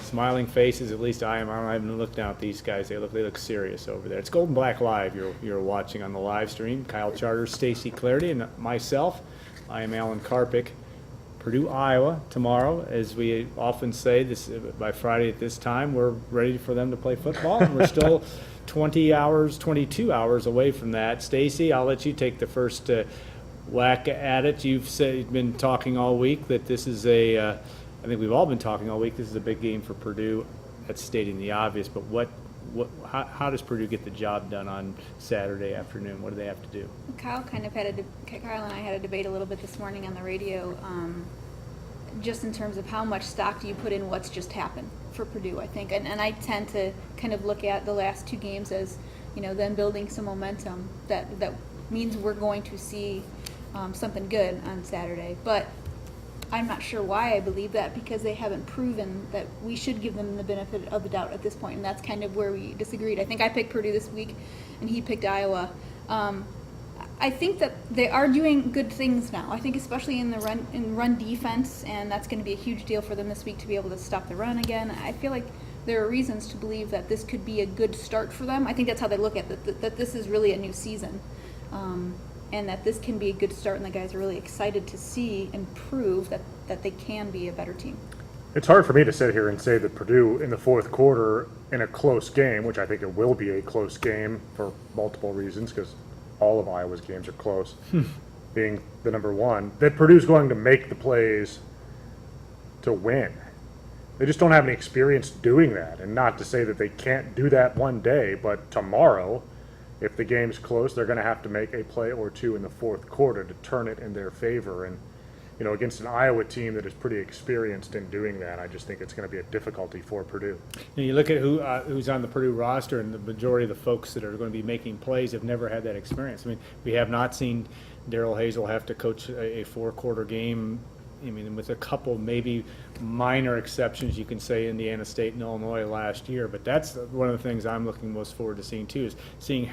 Smiling faces, at least I am. I don't even look down at these guys. They look serious over there. It's Golden Black Live you're watching on the live stream. Kyle Charter, Stacy Clarity, and myself. I am Alan Karpick. Purdue, Iowa tomorrow. As we often say, this by Friday at this time, we're ready for them to play football. And we're still 22 hours away from that. Stacy, I'll let you take the first whack at it. You've been talking all week that this is I think we've all been talking all week. This is a big game for Purdue. That's stating the obvious. But how does Purdue get the job done on Saturday afternoon? What do they have to do? Kyle and I had a debate a little bit this morning on the radio, just in terms of how much stock do you put in what's just happened for Purdue, I think. And I tend to kind of look at the last two games as, them building some momentum that means we're going to see something good on Saturday. But I'm not sure why I believe that, because they haven't proven that we should give them the benefit of the doubt at this point, and that's kind of where we disagreed. I think I picked Purdue this week, and he picked Iowa. I think that they are doing good things now. I think especially in the run defense, and that's going to be a huge deal for them this week to be able to stop the run again. I feel like there are reasons to believe that this could be a good start for them. I think that's how they look at it, that this is really a new season. And that this can be a good start, and the guys are really excited to see and prove that they can be a better team. It's hard for me to sit here and say that Purdue in the fourth quarter in a close game, which I think it will be a close game for multiple reasons, because all of Iowa's games are close, being the number one, that Purdue's going to make the plays to win. They just don't have any experience doing that, and not to say that they can't do that one day, but tomorrow, if the game's close, they're going to have to make a play or two in the fourth quarter to turn it in their favor. And, against an Iowa team that is pretty experienced in doing that, I just think it's going to be a difficulty for Purdue. You look at who's on the Purdue roster, and the majority of the folks that are going to be making plays have never had that experience. I mean, we have not seen Darrell Hazel have to coach a four-quarter game. I mean, with a couple maybe minor exceptions, you can say Indiana State and Illinois last year. But that's one of the things I'm looking most forward to seeing, too, is seeing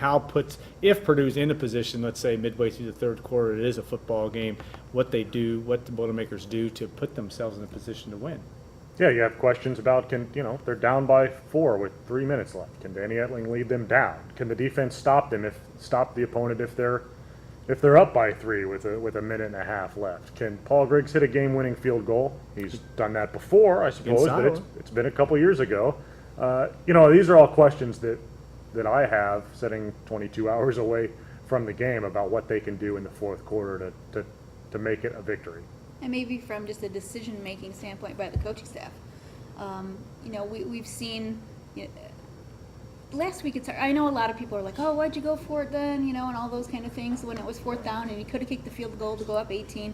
if Purdue's in a position, let's say midway through the third quarter, it is a football game, what they do, what the Boilermakers do to put themselves in a position to win. Yeah, you have questions about, they're down by 4 with 3 minutes left. Can Danny Etling lead them down? Can the defense stop the opponent if they're up by 3 with a minute and a half left? Can Paul Griggs hit a game-winning field goal? He's done that before, I suppose, but it's been a couple years ago. These are all questions that I have sitting 22 hours away from the game about what they can do in the fourth quarter to make it a victory. And maybe from just a decision-making standpoint by the coaching staff. We've seen... last week, I know a lot of people are like, oh, why'd you go for it then, and all those kind of things when it was fourth down and you could have kicked the field goal to go up 18.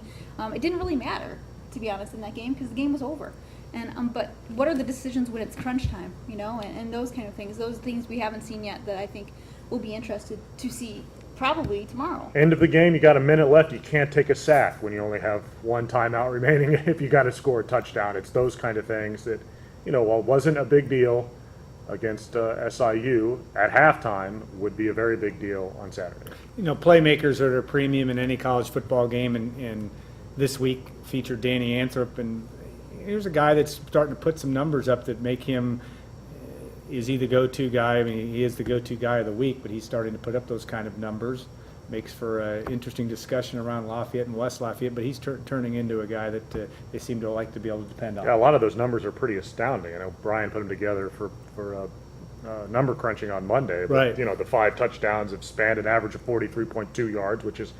It didn't really matter, to be honest, in that game, because the game was over. And but what are the decisions when it's crunch time, and those kind of things. Those things we haven't seen yet that I think we'll be interested to see probably tomorrow. End of the game, you got a minute left. You can't take a sack when you only have one timeout remaining if you got to score a touchdown. It's those kind of things that, while it wasn't a big deal against SIU at halftime, would be a very big deal on Saturday. Playmakers are at a premium in any college football game, and this week featured Danny Anthrop, and here's a guy that's starting to put some numbers up that make him is he the go-to guy. I mean, he is the go-to guy of the week, but he's starting to put up those kind of numbers. Makes for an interesting discussion around Lafayette and West Lafayette, but he's turning into a guy that they seem to like to be able to depend on. Yeah, a lot of those numbers are pretty astounding. I know Brian put them together for number crunching on Monday. But, right. The 5 touchdowns have spanned an average of 43.2 yards, which is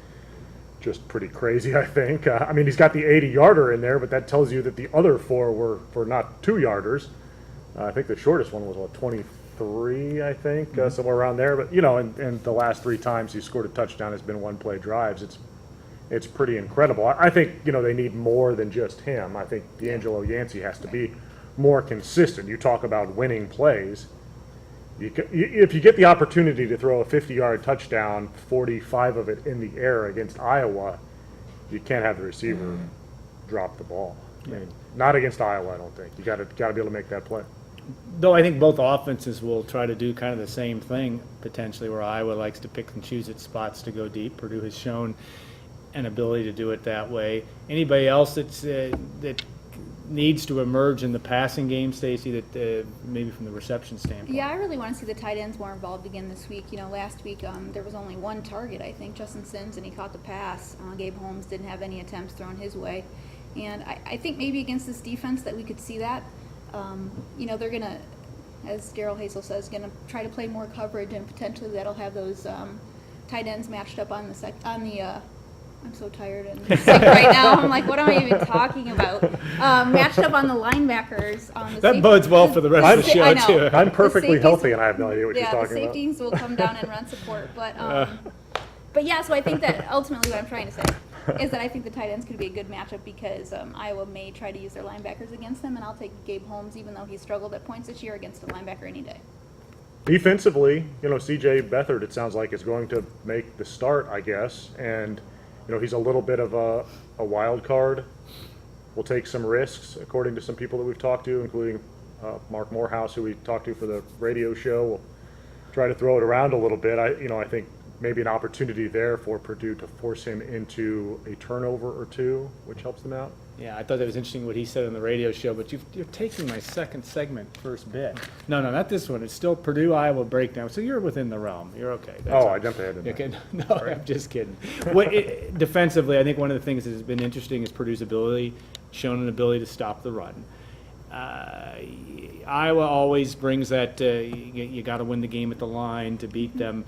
just pretty crazy, I think. He's got the 80-yarder in there, but that tells you that the other 4 were not 2-yarders. I think the shortest one was, 23, I think, somewhere around there. But, and the last 3 times he scored a touchdown has been one-play drives. It's pretty incredible. I think, they need more than just him. I think D'Angelo Yancey has to be more consistent. You talk about winning plays. If you get the opportunity to throw a 50-yard touchdown, 45 of it in the air against Iowa, you can't have the receiver drop the ball. Not against Iowa, I don't think. You got to be able to make that play. Though I think both offenses will try to do kind of the same thing, potentially, where Iowa likes to pick and choose its spots to go deep. Purdue has shown an ability to do it that way. Anybody else that needs to emerge in the passing game, Stacy, that maybe from the reception standpoint? Yeah, I really want to see the tight ends more involved again this week. Last week there was only one target, I think, Justin Sims, and he caught the pass. Gabe Holmes didn't have any attempts thrown his way. And I think maybe against this defense that we could see that. They're going to, as Daryl Hazel says, going to try to play more coverage, and potentially that'll have those tight ends matched up on the I'm so tired and sick right now. I'm like, what am I even talking about? Matched up on the linebackers. That bodes well for the rest of the show, I know. too. I'm perfectly healthy, and I have no idea what you're Yeah, talking the about. safeties will come down and run support. But yeah, so I think that ultimately what I'm trying to say is that I think the tight ends could be a good matchup because Iowa may try to use their linebackers against them, and I'll take Gabe Holmes, even though he struggled at points this year, against a linebacker any day. Defensively, C.J. Beathard, it sounds like, is going to make the start, I guess, and he's a little bit of a wild card. We'll take some risks, according to some people that we've talked to, including Mark Morehouse, who we talked to for the radio show. We'll try to throw it around a little bit. I think maybe an opportunity there for Purdue to force him into a turnover or two, which helps them out. Yeah, I thought that was interesting what he said on the radio show, but you're taking my second segment, first bit. No, not this one. It's still Purdue-Iowa breakdown, so you're within the realm. You're okay. That's all. I jumped ahead. Okay. No, I'm just kidding. Defensively, I think one of the things that has been interesting is Purdue's ability, shown an ability to stop the run. Iowa always brings that you got to win the game at the line to beat them.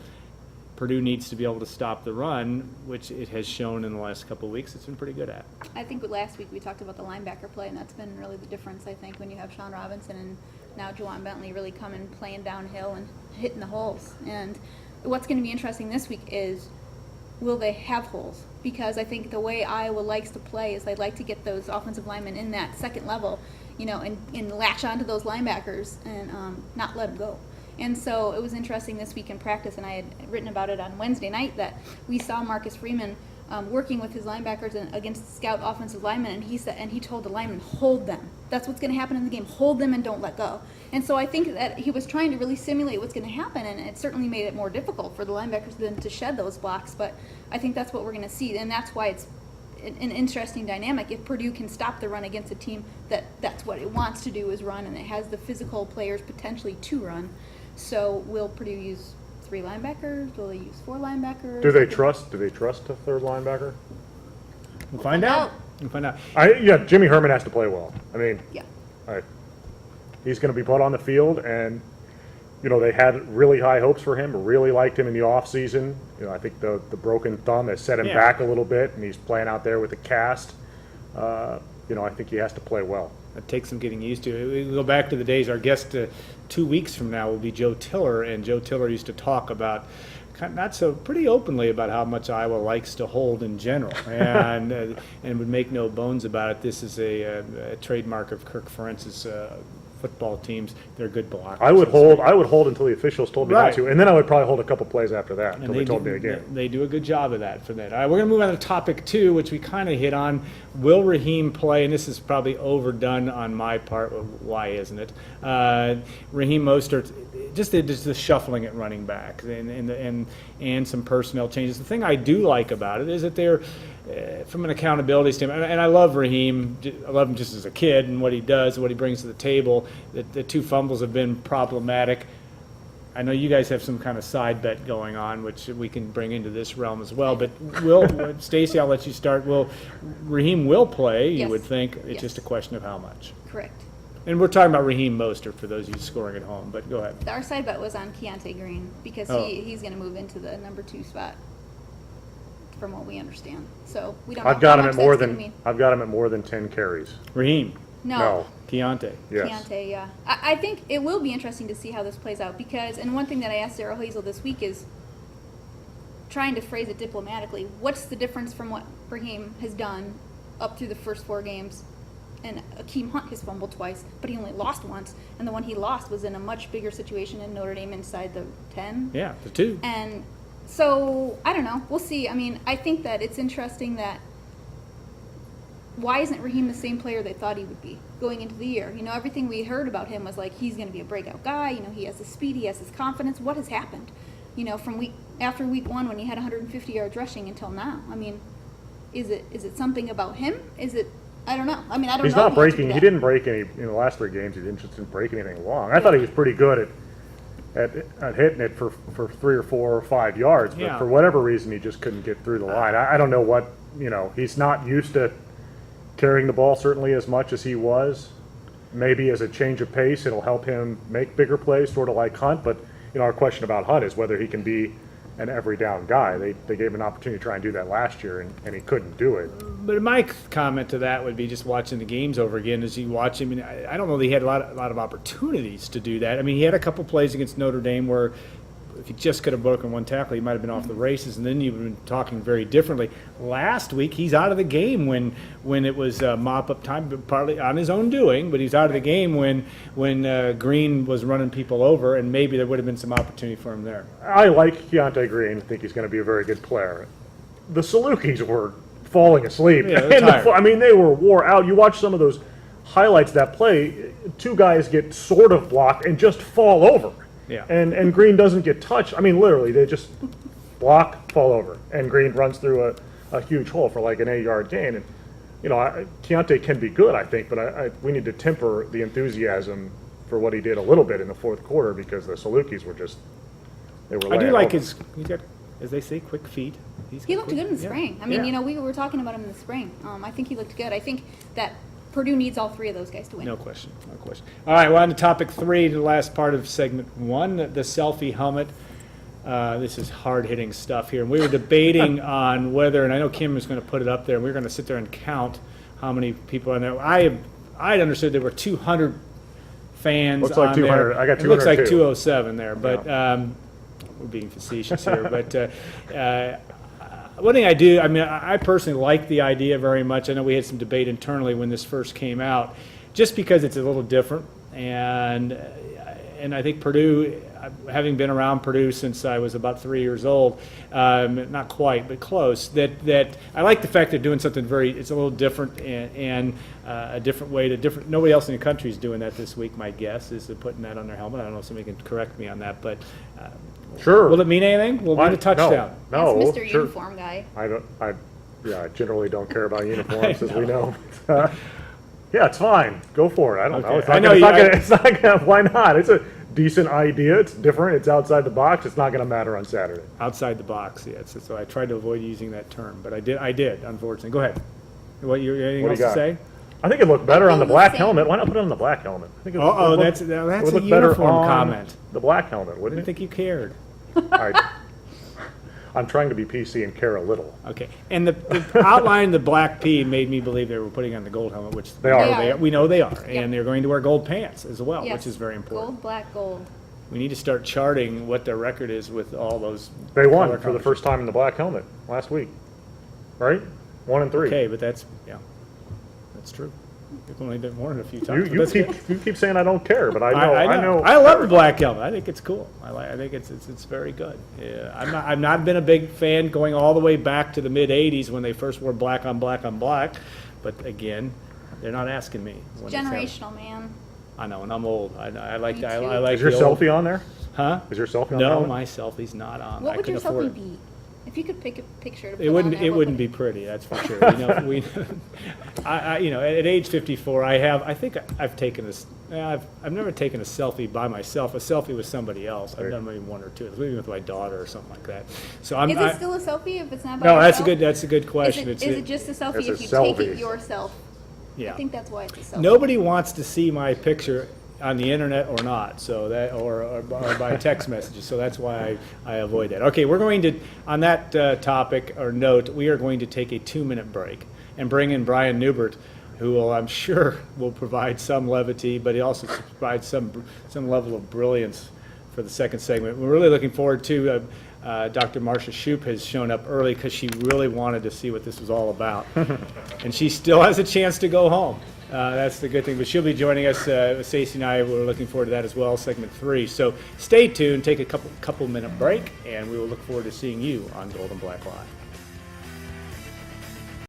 Purdue needs to be able to stop the run, which it has shown in the last couple of weeks it's been pretty good at. I think last week we talked about the linebacker play, and that's been really the difference, I think, when you have Sean Robinson and now Juwan Bentley really coming, playing downhill and hitting the holes. And what's going to be interesting this week is, will they have holes? Because I think the way Iowa likes to play is they like to get those offensive linemen in that second level, and latch onto those linebackers and not let them go. And so it was interesting this week in practice, and I had written about it on Wednesday night, that we saw Marcus Freeman working with his linebackers against scout offensive linemen, and he told the linemen, hold them. That's what's going to happen in the game. Hold them and don't let go. And so I think that he was trying to really simulate what's going to happen, and it certainly made it more difficult for the linebackers then to shed those blocks. But I think that's what we're going to see, and that's why it's an interesting dynamic. If Purdue can stop the run against a team that's what it wants to do is run, and it has the physical players potentially to run. So will Purdue use 3 linebackers? Will they use 4 linebackers? Do they trust a third linebacker? We'll find out. Jimmy Herman has to play well. I mean, Yeah. He's going to be put on the field, and they had really high hopes for him. Really liked him in the offseason. I think the broken thumb has set him back a little bit, and he's playing out there with a cast. I think he has to play well. It takes some getting used to. We go back to the days. Our guest 2 weeks from now will be Joe Tiller, and Joe Tiller used to talk about, pretty openly about how much Iowa likes to hold in general, and would make no bones about it. This is a trademark of Kirk Ferentz's football teams. They're good blockers. I would hold until the officials told me not Right. to, and then I would probably hold a couple plays after that And until they told me again. They do a good job of that for that. All right, we're going to move on to topic 2, which we kind of hit on. Will Raheem play? And this is probably overdone on my part. Well, why isn't it? Raheem Mostert, just the shuffling at running back and some personnel changes. The thing I do like about it is that they're, from an accountability standpoint, and I love Raheem. I love him just as a kid and what he does, what he brings to the table. The 2 fumbles have been problematic. I know you guys have some kind of side bet going on, which we can bring into this realm as well. But Stacy, I'll let you start. Raheem will play, you Yes. would think. It's Yes. just a question of how much. Correct. And we're talking about Raheem Mostert for those of you scoring at home, but go ahead. Our side bet was on Keontae Green because Oh. he's going to move into the number 2 spot, from what we understand. So we don't. I've know got how him much at more that's gonna than mean. I've got him at more than 10 carries. Raheem, No. Keontae. Yes. Keontae, yeah. I think it will be interesting to see how this plays out because, and one thing that I asked Daryl Hazel this week is trying to phrase it diplomatically. What's the difference from what Raheem has done up through the first 4 games? And Akeem Hunt has fumbled twice, but he only lost once, and the one he lost was in a much bigger situation in Notre Dame inside the 10. Yeah, the 2. And so, I don't know. We'll see. I mean, I think that it's interesting that why isn't Raheem the same player they thought he would be going into the year? Everything we heard about him was like he's going to be a breakout guy. He has the speed, he has his confidence. What has happened? From after week 1 when he had 150 yards rushing until now. I mean, is it something about him? I don't know. I mean, I don't He's know. not if he has to breaking. do He that. didn't break any in the last 3 games. He didn't break anything long. I thought he was pretty good at hitting it for 3 or 4 or 5 yards, but Yeah. for whatever reason, he just couldn't get through the line. I don't know what, he's not used to carrying the ball certainly as much as he was. Maybe as a change of pace, it'll help him make bigger plays, sort of like Hunt. But our question about Hunt is whether he can be an every down guy. They gave him an opportunity to try and do that last year, and he couldn't do it. But my comment to that would be just watching the games over again. As you watch him, I don't know that he had a lot of opportunities to do that. I mean, he had a couple plays against Notre Dame where if he just could have broken one tackle, he might have been off the races, and then you've been talking very differently. Last week, he's out of the game when it was mop-up time, but partly on his own doing, but he's out of the game when Green was running people over, and maybe there would have been some opportunity for him there. I like Keontae Green. I think he's going to be a very good player. The Salukis were falling asleep. Yeah, they're tired. They were wore out. You watch some of those highlights of that play, 2 guys get sort of blocked and just fall over. Yeah. And Green doesn't get touched. I mean, literally, they just block, fall over, and Green runs through a huge hole for like an 8-yard gain. And Keontae can be good, I think, but we need to temper the enthusiasm for what he did a little bit in the fourth quarter because the Salukis were they were. I do laying like over. he's got, as they say, quick feet. He looked good in the spring. I mean, we were talking about him in the spring. I think he looked good. I think that Purdue needs all 3 of those guys to win. No question, no question. All right, well, on to topic 3, the last part of segment 1, the selfie helmet. This is hard-hitting stuff here. And we were debating on whether, and I know Kim was going to put it up there, and we were going to sit there and count how many people on there. I had understood there were 200 fans Looks like on 200. there. I got It looks like 202. 207 there, but we're being facetious here. But one thing I do, I mean, I personally like the idea very much. I know we had some debate internally when this first came out, just because it's a little different. And I think Purdue, having been around Purdue since I was about 3 years old, not quite, but close, that I like the fact they're doing something it's a little different and a different way nobody else in the country is doing that this week, my guess, is they're putting that on their helmet. I don't know if somebody can correct me on that, but Sure. will it mean anything? Will it mean a touchdown? No, That's Mr. sure. Uniform guy. I generally don't care about uniforms, as we know. Yeah, it's fine. Go for it. I don't know. Okay. It's not gonna. Why not? It's a decent idea. It's different. It's outside the box. It's not going to matter on Saturday. Outside the box, yes. So I tried to avoid using that term, but I did, unfortunately. Go ahead. Anything What else do you to got? say? I think it looked better on the think black the same. helmet. Why not put it on the black helmet? I think it Oh, would that's it a would look better uniform on comment. The black helmet, I wouldn't didn't it? think you cared. I'm trying to be PC and care a little. Okay, and the outline, the black P made me believe they were putting on the gold helmet, which They are. They are. we know they are, Yep. and they're going to wear gold pants as well, Yes. which is very important. Gold, black, gold. We need to start charting what their record is with all those. They won color for the combinations. first time in the black helmet last week, right? 1-3. Okay, but that's true. They've only been worn it a few You, times. but you that's keep good. you keep saying I don't care, but I know. I love the black helmet. I think it's cool. I think it's very good. Yeah, I've not been a big fan going all the way back to the mid '80s when they first wore black on black on black. But again, they're not asking me. when it's happening. Generational, man. I know, and I'm old. I like Me that. too. I like Is your the old- selfie on there? Huh? Is your selfie on the No, helmet? my selfie's not on. What I would your couldn't afford selfie it. be? If you could pick a picture to put It wouldn't. on there, It what wouldn't would be pretty. That's for sure. At age 54, I think I've taken this. I've never taken a selfie by myself. A selfie with somebody else. I've Right. done maybe one or two. Maybe with my daughter or something like that. So I'm. Is I- it still a selfie if it's not by no, yourself? that's a good question. Is it just a selfie It's a if you take selfie. it yourself? yeah. I think that's why it's a selfie. Nobody wants to see my picture on the internet or not, so that or by text messages. So that's why I avoid that. Okay, we're going to on that topic or note, we are going to take a 2-minute break and bring in Brian Newbert, who will, I'm sure will provide some levity, but he also provides some level of brilliance for the second segment. We're really looking forward to. Dr. Marcia Shoup has shown up early because she really wanted to see what this was all about, and she still has a chance to go home. That's the good thing. But she'll be joining us. Stacey and I, we're looking forward to that as well, segment 3. So stay tuned, take a couple minute break, and we will look forward to seeing you on Gold and Black Live.